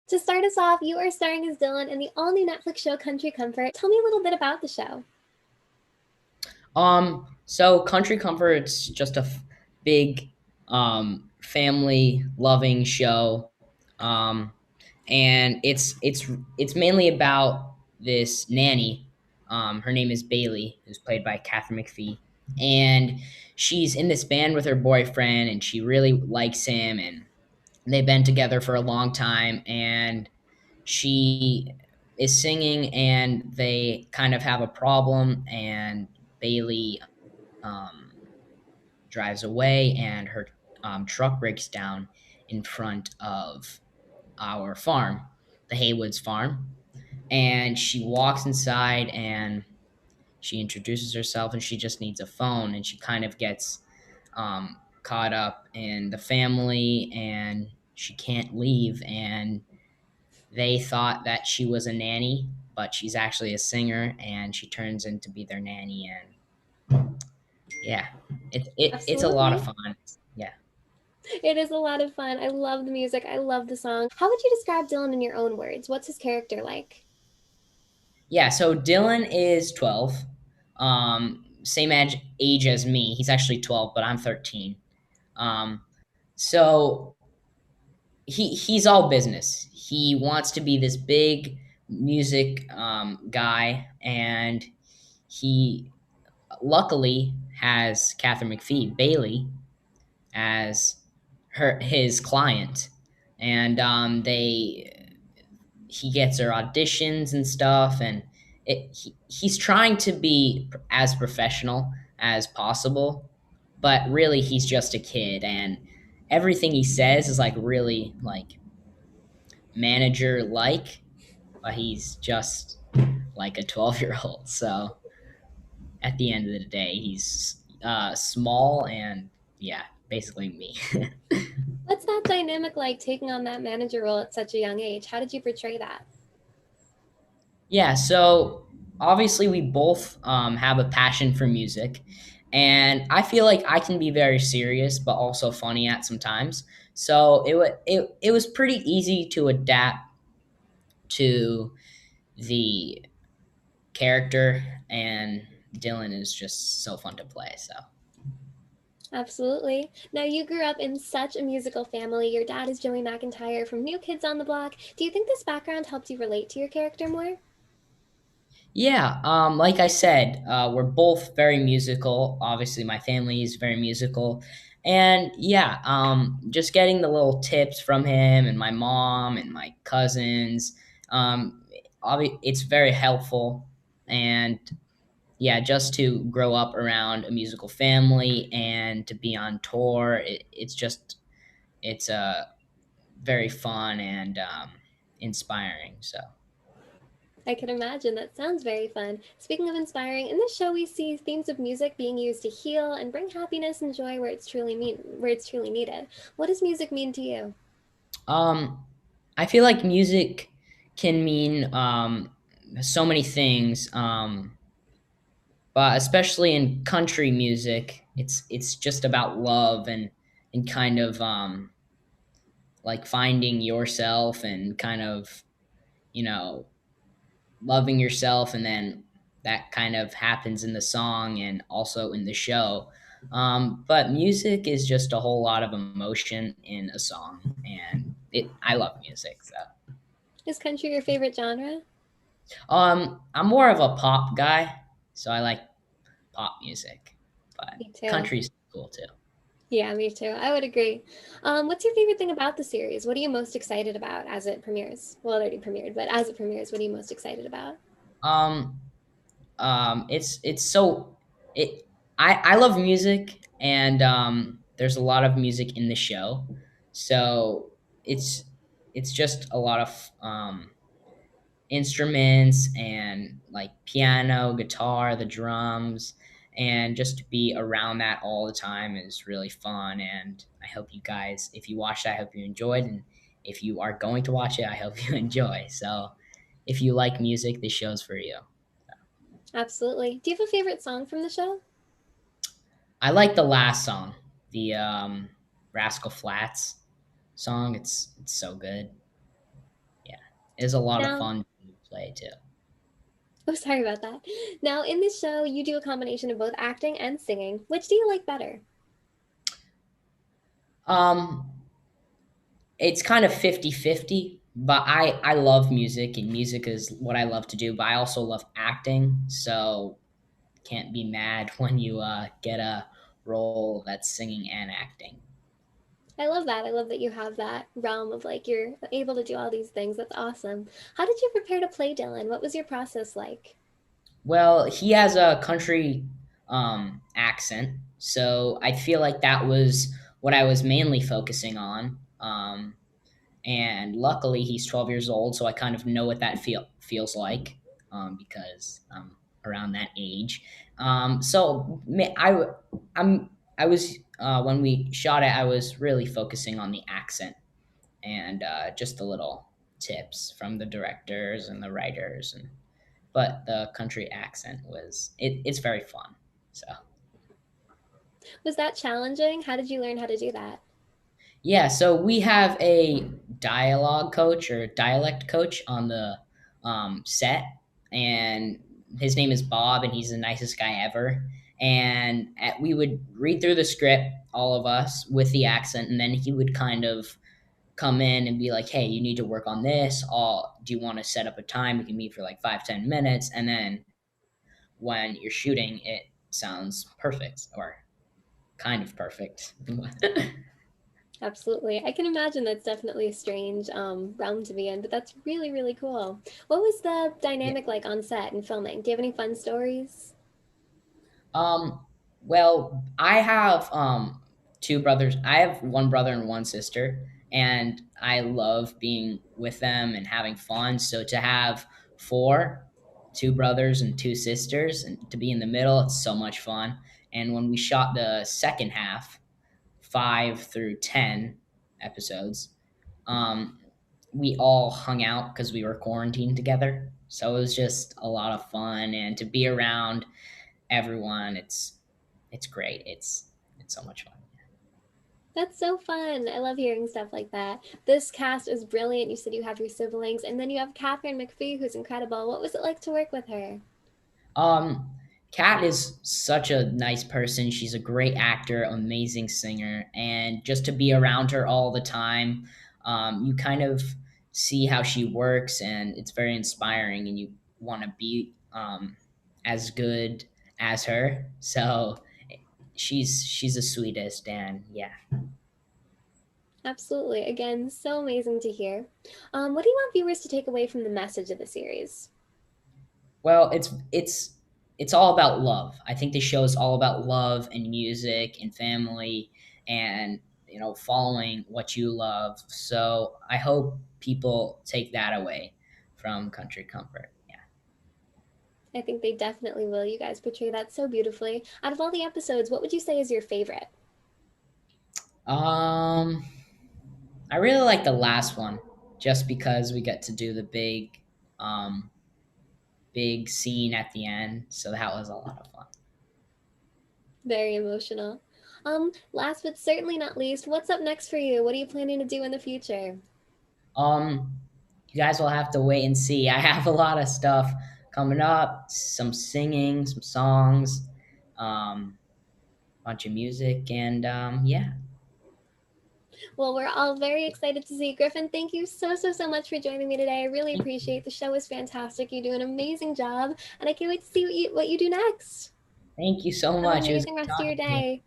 To start us off, you are starring as Dylan in the all new Netflix show Country Comfort. Tell me a little bit about the show. So Country Comfort's just a big family loving show. Um and it's mainly about this nanny. Her name is Bailey, who's played by Catherine McPhee. And she's in this band with her boyfriend and she really likes him and they've been together for a long time and she is singing and they kind of have a problem and Bailey um, drives away and her truck breaks down in front of our farm, the Haywoods farm. And she walks inside and she introduces herself and she just needs a phone and she kind of gets caught up in the family and she can't leave and they thought that she was a nanny but she's actually a singer and she turns in to be their nanny and yeah, it's a lot of Absolutely. fun. Yeah. It is a lot of fun. I love the music. I love the song. How would you describe Dylan in your own words? What's his character like? Yeah, so Dylan is 12. Same age as me. He's actually 12, but I'm 13. Um, so he's all business. He wants to be this big music guy, and he luckily has Catherine McPhee, Bailey, as his client, and they he gets her auditions and stuff, and he's trying to be as professional as possible, but really he's just a kid, and everything he says is like really like manager like, but he's just like a 12-year old. So at the end of the day, he's small and yeah, basically me. What's that dynamic like taking on that manager role at such a young age? How did you portray that? Yeah, so obviously we both have a passion for music, and I feel like I can be very serious but also funny at some times. So it was pretty easy to adapt to the character, and Dylan is just so fun to play. So Absolutely. Now, you grew up in such a musical family. Your dad is Joey McIntyre from New Kids on the Block. Do you think this background helped you relate to your character more? yeah, like I said, we're both very musical. Obviously, my family is very musical. And yeah, just getting the little tips from him and my mom and my cousins, it's very helpful. And yeah, just to grow up around a musical family and to be on tour, it's very fun and inspiring. So. I can imagine. That sounds very fun. Speaking of inspiring, in this show we see themes of music being used to heal and bring happiness and joy where it's truly needed. What does music mean to you? Um, I feel like music can mean so many things, but especially in country music, it's just about love and kind of like finding yourself and kind of you know loving yourself, and then that kind of happens in the song and also in the show. But music is just a whole lot of emotion in a song, and I love music. So. Is country your favorite genre? I'm more of a pop guy, so I like pop music, but Me too. country's cool too. Yeah, me too. I would agree. What's your favorite thing about the series? What are you most excited about as it premieres? Well, it already premiered, but as it premieres, what are you most excited about? Um, it's so it. I love music, and there's a lot of music in the show, so it's it's just a lot of instruments and like piano, guitar, the drums, and just to be around that all the time is really fun. And I hope you guys, if you watched it, I hope you enjoyed. And if you are going to watch it, I hope you enjoy. So if you like music, this show's for you. Absolutely. Do you have a favorite song from the show? I like the last song, the Rascal Flats song. It's so good. It is a lot of Now, fun to play too. oh, sorry about that. Now, in this show, you do a combination of both acting and singing. Which do you like better? Um, it's kind of 50-50, but I love music, and music is what I love to do, but I also love acting, so can't be mad when you get a role that's singing and acting. I love that. I love that you have that realm of like you're able to do all these things. That's awesome. How did you prepare to play Dylan? What was your process like? Well, he has a country accent, so I feel like that was what I was mainly focusing on. And luckily, he's 12 years old, so I kind of know what that feels like because I'm around that age. So I was when we shot it, I was really focusing on the accent and just the little tips from the directors and the writers, and but the country accent it's very fun. So Was that challenging? How did you learn how to do that? yeah, so we have a dialogue coach or dialect coach on the set, and his name is Bob, and he's the nicest guy ever. And we would read through the script, all of us, with the accent, and then he would kind of come in and be like, "Hey, you need to work on this. All do you want to set up a time? We can meet for like 5-10 minutes, and then when you're shooting, it sounds perfect or kind of perfect." Absolutely. I can imagine that's definitely a strange realm to be in, but that's really, really cool. What was the Yeah. dynamic like on set and filming? Do you have any fun stories? Um, well, I have two brothers. I have one brother and one sister, and I love being with them and having fun. So to have four, two brothers and two sisters, and to be in the middle, it's so much fun. And when we shot the second half, 5 through 10 episodes, um, we all hung out because we were quarantined together. So it was just a lot of fun, and to be around everyone. It's great. It's so much fun. That's so fun. I love hearing stuff like that. This cast is brilliant. You said you have your siblings, and then you have Catherine McPhee, who's incredible. What was it like to work with her? Um, Kat is such a nice person. She's a great actor, amazing singer, and just to be around her all the time, you kind of see how she works, and it's very inspiring, and you want to be as good as her. So she's the sweetest, and yeah. Absolutely. Again, so amazing to hear. What do you want viewers to take away from the message of the series? Well, it's all about love. I think the show is all about love and music and family and following what you love. So I hope people take that away from Country Comfort. Yeah. I think they definitely will. You guys portray that so beautifully. Out of all the episodes, what would you say is your favorite? Um, I really like the last one just because we get to do the um, big scene at the end. So that was a lot of fun. Very emotional. Last but certainly not least, what's up next for you? What are you planning to do in the future? Um, you guys will have to wait and see. I have a lot of stuff coming up, some singing, some songs, bunch of music, and yeah. Well, we're all very excited to see. Griffin, thank you so, so, so much for joining me today. I really appreciate the show is fantastic. You do an amazing job, and I can't wait to see what you do next. Thank you so Have an much. It was amazing good rest of your talking to you. day.